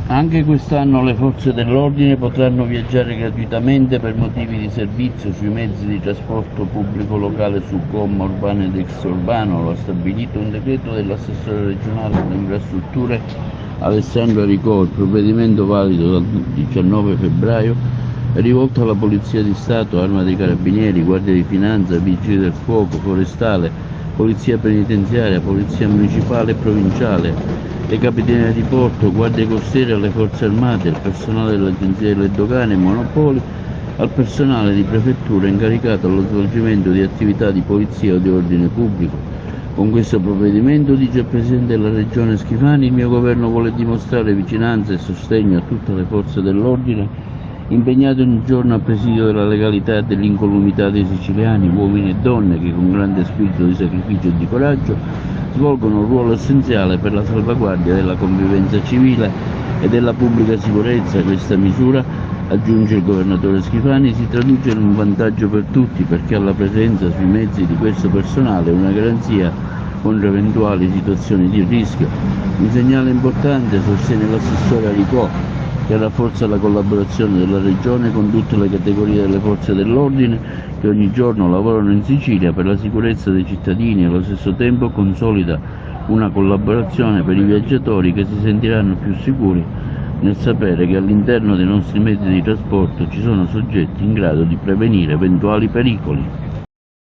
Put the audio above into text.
Anche quest'anno le forze dell'ordine potranno viaggiare gratuitamente per motivi di servizio sui mezzi di trasporto pubblico locale su gomma urbano ed extraurbano. Lo ha stabilito un decreto dell'assessore regionale delle infrastrutture Alessandro Aricò. Il provvedimento, valido dal 19 febbraio, è rivolto alla Polizia di Stato, Arma dei Carabinieri, Guardia di Finanza, Vigili del Fuoco, Forestale, Polizia Penitenziaria, Polizia Municipale e Provinciale, le Capitanerie di Porto, Guardie Costiere, alle Forze Armate, al personale dell'Agenzia delle Dogane e Monopoli, al personale di prefettura incaricato allo svolgimento di attività di polizia o di ordine pubblico. Con questo provvedimento, dice il Presidente della Regione Schifani, il mio governo vuole dimostrare vicinanza e sostegno a tutte le forze dell'ordine impegnate ogni giorno a presidio della legalità e dell'incolumità dei siciliani, uomini e donne che con grande spirito di sacrificio e di coraggio svolgono un ruolo essenziale per la salvaguardia della convivenza civile e della pubblica sicurezza. Questa misura, aggiunge il governatore Schifani, si traduce in un vantaggio per tutti, perché alla presenza sui mezzi di questo personale è una garanzia contro eventuali situazioni di rischio. Un segnale importante, sostiene l'assessore Aricò, che rafforza la collaborazione della Regione con tutte le categorie delle forze dell'ordine che ogni giorno lavorano in Sicilia per la sicurezza dei cittadini e allo stesso tempo consolida una collaborazione per i viaggiatori che si sentiranno più sicuri nel sapere che all'interno dei nostri mezzi di trasporto ci sono soggetti in grado di prevenire eventuali pericoli.